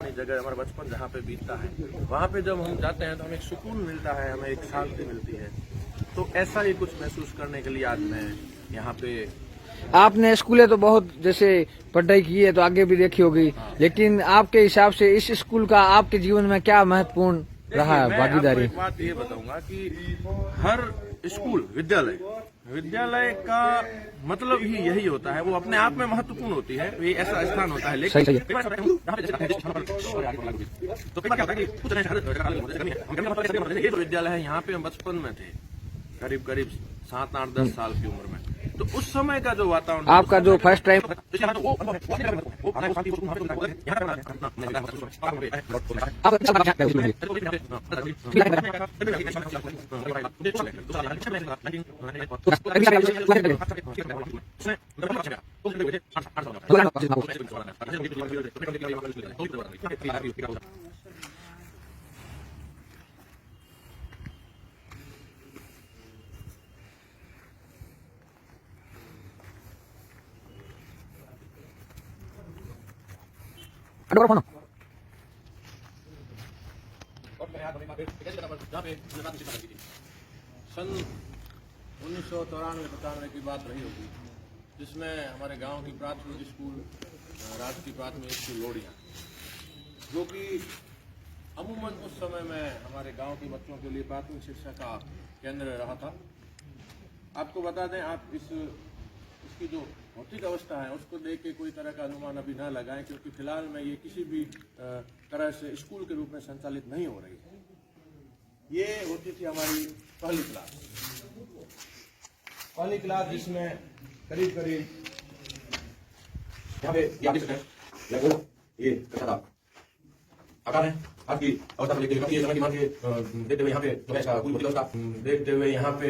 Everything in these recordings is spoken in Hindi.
पुरानी जगह, हमारा बचपन जहाँ पे बीतता है, वहाँ पे जब हम जाते हैं तो हमें एक सुकून मिलता है, हमें एक शांति मिलती है। तो ऐसा ही कुछ महसूस करने के लिए आज मैं यहाँ पे। आपने स्कूलें तो बहुत जैसे पढ़ाई की है तो आगे भी देखी होगी, लेकिन आपके हिसाब से इस स्कूल का आपके जीवन में क्या महत्वपूर्ण रहा है भागीदारी? एक बात ये बताऊंगा कि हर स्कूल विद्यालय का मतलब ही यही होता है, वो अपने आप में महत्वपूर्ण होती है, ये ऐसा स्थान होता है। लेकिन तो कई बार क्या होता है कि कुछ ये जो विद्यालय है, यहाँ पे हम बचपन में थे, करीब 7, 8, 10 साल की उम्र में, तो उस समय का जो वातावरण, आपका जो फर्स्ट टाइम सन 1993-95 की बात रही होगी, जिसमें हमारे गांव की प्राथमिक स्कूल, राजकीय प्राथमिक स्कूल लोडिया, जो कि अमूमन उस समय में हमारे गांव के बच्चों के लिए प्राथमिक शिक्षा का केंद्र रहा था। आपको बता दें, आप इसकी जो भौतिक अवस्था है उसको देख के कोई तरह का अनुमान अभी न लगाएं, क्योंकि फिलहाल में ये किसी भी तरह से स्कूल के रूप में संचालित नहीं हो रही है। ये होती थी हमारी पहली क्लास, जिसमें करीब यहाँ पे ये आकार है आपकी अवस्था को देखते हुए, ये समय की मान के देखते हुए यहाँ पे जो है इसका पूरी भौतिक अवस्था देखते हुए, यहाँ पे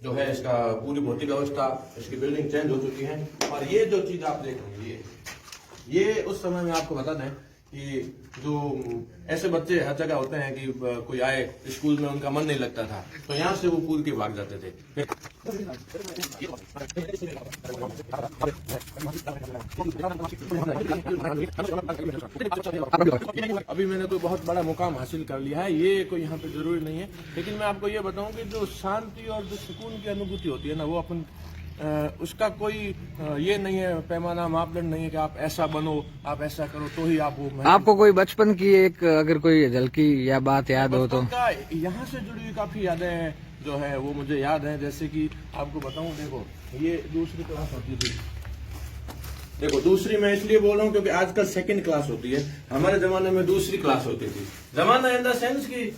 जो है इसका पूरी भौतिक अवस्था, इसकी बिल्डिंग चेंज हो चुकी है। और ये जो चीज आप देख रहे हैं, ये उस समय में आपको बता दें कि जो ऐसे बच्चे हर जगह होते हैं कि कोई आए स्कूल में उनका मन नहीं लगता था, तो यहाँ से वो कूद के भाग जाते थे। अभी मैंने कोई बहुत बड़ा मुकाम हासिल कर लिया है, ये कोई यहाँ पे जरूरी नहीं है, लेकिन मैं आपको ये बताऊं कि जो शांति और जो सुकून की अनुभूति होती है ना, वो अपन उसका कोई ये नहीं है, पैमाना मापदंड नहीं है कि आप ऐसा बनो, आप ऐसा करो तो ही आप वो। आपको कोई बचपन की एक अगर कोई झलकी या बात याद हो तो? यहाँ से जुड़ी हुई काफी यादें जो है वो मुझे याद है। जैसे कि आपको बताऊं, देखो ये दूसरी क्लास होती थी, देखो दूसरी मैं इसलिए बोल रहा हूँ क्योंकि आजकल सेकंड क्लास होती है, हमारे जमाने में दूसरी क्लास होती थी। जमाना इन द सेंस की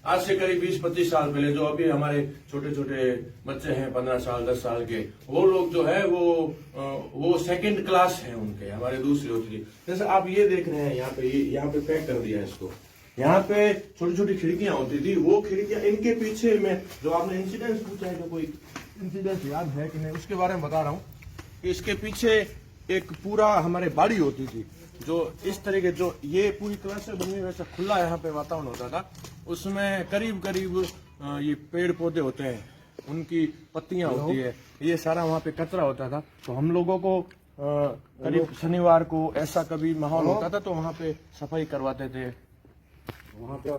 आज से करीब 20-25 साल पहले जो अभी हमारे छोटे छोटे बच्चे हैं 15 साल 10 साल के, वो लोग जो है वो सेकंड क्लास है उनके, हमारे दूसरी होती थी। जैसे आप ये देख रहे हैं, यहाँ पे पैक कर दिया है इसको, यहाँ पे छोटी छोटी खिड़कियां होती थी, वो खिड़कियां इनके पीछे में जो आपने इंसिडेंट पूछा है, जो कोई इंसिडेंट याद है कि नहीं उसके बारे में बता रहा हूँ कि इसके पीछे एक पूरा हमारे बाड़ी होती थी, जो इस तरह के, जो ये पूरी क्लास से बनी हुई वैसा खुला यहाँ पे वातावरण होता था। उसमें करीब ये पेड़ पौधे होते हैं, उनकी पत्तियां होती है, ये सारा वहाँ पे कचरा होता था। तो हम लोगों को करीब शनिवार को ऐसा कभी माहौल होता था तो वहाँ पे सफाई करवाते थे। वहाँ पे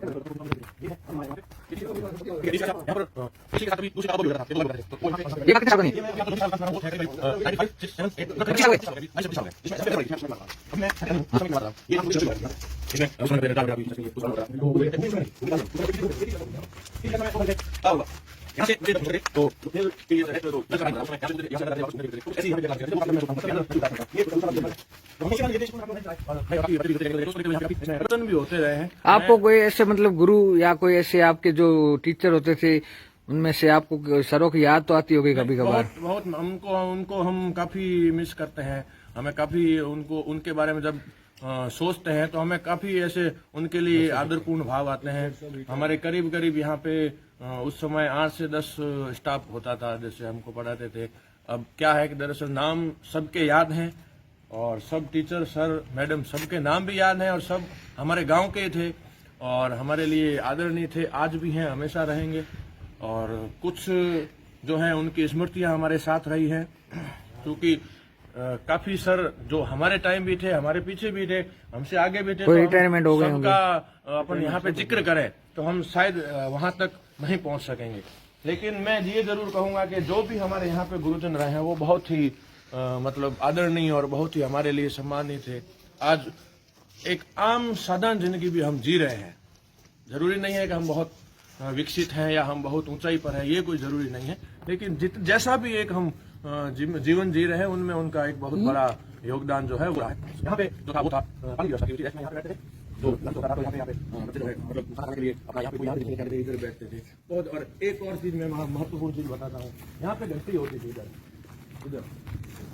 भी होते रहे हैं। आपको कोई ऐसे मतलब गुरु या कोई ऐसे आपके जो टीचर होते थे, उनमें से आपको सरों की याद तो आती होगी कभी कभार? बहुत उनको हम काफी मिस करते हैं। हमें काफी उनके बारे में जब सोचते हैं तो हमें काफी ऐसे उनके लिए आदरपूर्ण भाव आते हैं। हमारे करीब यहाँ पे उस समय 8 से 10 स्टाफ होता था, जैसे हमको पढ़ाते थे। अब क्या है कि दरअसल नाम सबके याद हैं, और सब टीचर सर मैडम सबके नाम भी याद हैं, और सब हमारे गांव के थे और हमारे लिए आदरणीय थे, आज भी हैं, हमेशा रहेंगे। और कुछ जो है उनकी स्मृतियां हमारे साथ रही हैं, क्योंकि काफी सर जो हमारे टाइम भी थे, हमारे पीछे भी थे, हमसे आगे भी थे, कोई तो हम रिटायरमेंट हो गए होंगे। सबका अपन यहाँ पे जिक्र करें तो हम शायद वहां तक नहीं पहुंच सकेंगे। लेकिन मैं ये जरूर कहूंगा कि जो भी हमारे यहाँ पे गुरुजन रहे हैं वो बहुत ही मतलब आदरणीय और बहुत ही हमारे लिए सम्मानीय थे। आज एक आम साधारण जिंदगी भी हम जी रहे हैं। जरूरी नहीं है कि हम बहुत विकसित हैं या हम बहुत ऊंचाई पर हैं, ये कोई जरूरी नहीं है। लेकिन जैसा भी एक हम जीवन जी रहे हैं उनमें उनका एक बहुत बड़ा योगदान जो है वो है। यहाँ पे जो था वो था पानी की व्यवस्था की थी, यहाँ पे बैठते थे जो लंच होता था, तो यहाँ पे बच्चे जो है मतलब खाना खाने के लिए अपना यहाँ पे कोई यहाँ पे निकलने के लिए इधर बैठते थे। और एक और चीज मैं महत्वपूर्ण चीज बताता हूँ, यहाँ पे घंटी होती थी इधर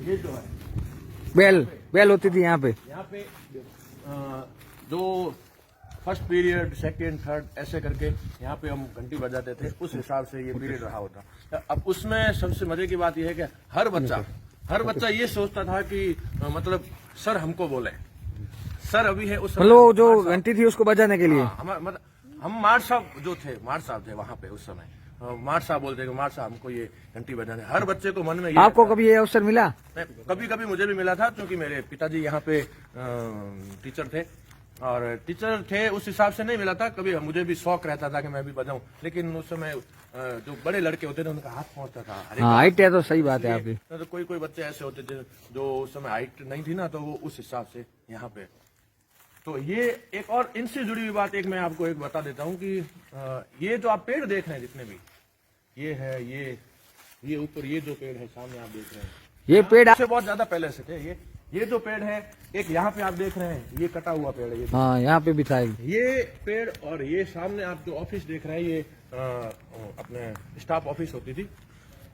ये जो है बेल होती थी यहाँ पे जो फर्स्ट पीरियड, सेकंड, थर्ड ऐसे करके यहाँ पे हम घंटी बजाते थे, उस हिसाब से ये पीरियड रहा होता। अब उसमें सबसे मजे की बात यह है कि हर बच्चा ये सोचता था कि मतलब सर हमको बोले, सर अभी है उस मतलब जो घंटी थी उसको बजाने के लिए। मतलब हम मार साहब थे वहाँ पे उस समय, मार साहब बोलते थे, मार साहब हमको ये घंटी बजाने। हर बच्चे को मन में आपको कभी ये अवसर मिला? कभी मुझे भी मिला था, क्योंकि मेरे पिताजी यहाँ पे टीचर थे और टीचर थे उस हिसाब से नहीं मिला था। कभी मुझे भी शौक रहता था कि मैं भी बजाऊं, लेकिन उस समय जो बड़े लड़के होते थे उनका हाथ पहुंचता था। हाइट है तो सही बात है आपकी। तो कोई बच्चे ऐसे होते थे जो उस समय हाइट नहीं थी ना, तो वो उस हिसाब से यहाँ पे। तो ये एक और इनसे जुड़ी हुई बात एक मैं आपको एक बता देता हूँ कि ये जो आप पेड़ देख रहे हैं जितने भी, ये है ये ऊपर ये जो पेड़ है सामने आप देख रहे हैं, ये पेड़ से बहुत ज्यादा पहले से थे। ये जो पेड़ है, एक यहाँ पे आप देख रहे हैं ये कटा हुआ पेड़ है, ये हाँ यहाँ पे भी था ये पेड़। और ये सामने आप जो ऑफिस देख रहे हैं ये अपने स्टाफ ऑफिस होती थी,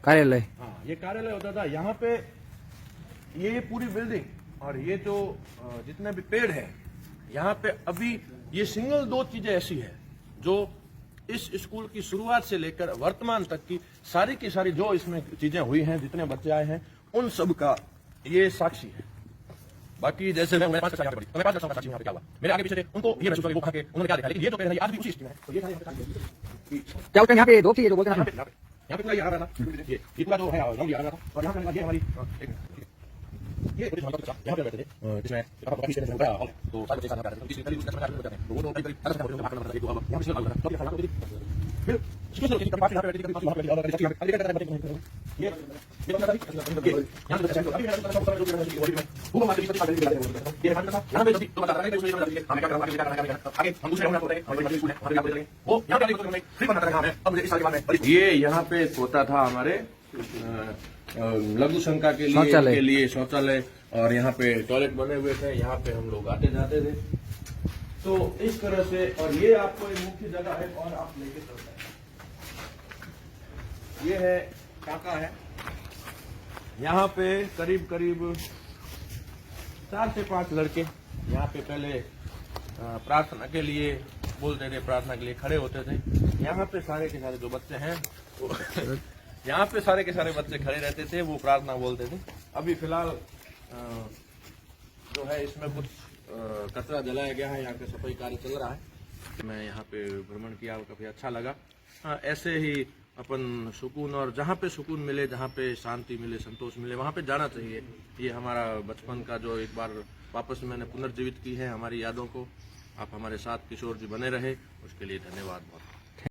कार्यालय। हाँ ये कार्यालय होता था। यहाँ पे ये पूरी बिल्डिंग और ये जो जितने भी पेड़ है यहाँ पे अभी ये सिंगल 2 चीजें ऐसी है जो इस स्कूल की शुरुआत से लेकर वर्तमान तक की सारी जो इसमें चीजें हुई हैं, जितने बच्चे आए हैं उन सब का ये साक्षी है। बाकी जैसे मैं 5 यहाँ पे पड़ी, तो मैं 5 का साक्षी यहाँ पे क्या हुआ, मेरे आगे पीछे थे, उनको ये महसूस हुआ कि वो खा के उन्होंने क्या देखा। लेकिन ये जो पेड़ है आज भी उसी स्थिति में है। तो ये क्या बोलते हैं यहाँ पे दो थी जो बोलते हैं यहाँ पे पूरा ये आ रहा था, ये पूरा जो है रंग आ रहा था। और यहाँ पे ये हमारी ये यहाँ पे बैठे थे, जिसमें काफी से होता है तो सारे बच्चे साथ बैठे थे। किसी करीब उसका बताते हैं तो वो तो करीब 10 का होता है। तो अब यहाँ पे चल तो क्या हालत होती थी, फिर इसको सोचो कि कभी यहाँ पे बैठे थे, कभी वहाँ पे बैठे और कभी यहाँ पे ये बता था यहाँ पे अभी मेरा वो मात्र ये यहाँ पे तो बता रहा है कि हमें क्या करना है आगे हम दूसरे होते हैं हमारे स्कूल है हमारे यहाँ पे वो यहाँ पे फ्री बना रहा है। अब मुझे इस साल के बाद में ये यहाँ पे होता था हमारे लघु शंका के लिए शौचालय, और यहाँ पे टॉयलेट बने हुए थे, यहाँ पे हम लोग आते जाते थे। तो इस तरह से, और ये आपको एक मुख्य जगह है और आप लेके चलते हैं, ये है काका है। यहाँ पे करीब 4 से 5 लड़के यहाँ पे पहले प्रार्थना के लिए बोलते थे, प्रार्थना के लिए खड़े होते थे। यहाँ पे सारे के सारे जो बच्चे हैं वो यहाँ पे सारे के सारे बच्चे खड़े रहते थे, वो प्रार्थना बोलते थे। अभी फिलहाल जो है इसमें कुछ कचरा जलाया गया है, यहाँ पे सफाई कार्य चल रहा है। मैं यहाँ पे भ्रमण किया, काफी अच्छा लगा। ऐसे ही अपन सुकून, और जहाँ पे सुकून मिले, जहाँ पे शांति मिले, संतोष मिले, वहाँ पे जाना चाहिए। ये हमारा बचपन का जो एक बार वापस मैंने पुनर्जीवित की है हमारी यादों को। आप हमारे साथ किशोर जी बने रहे, उसके लिए धन्यवाद बहुत।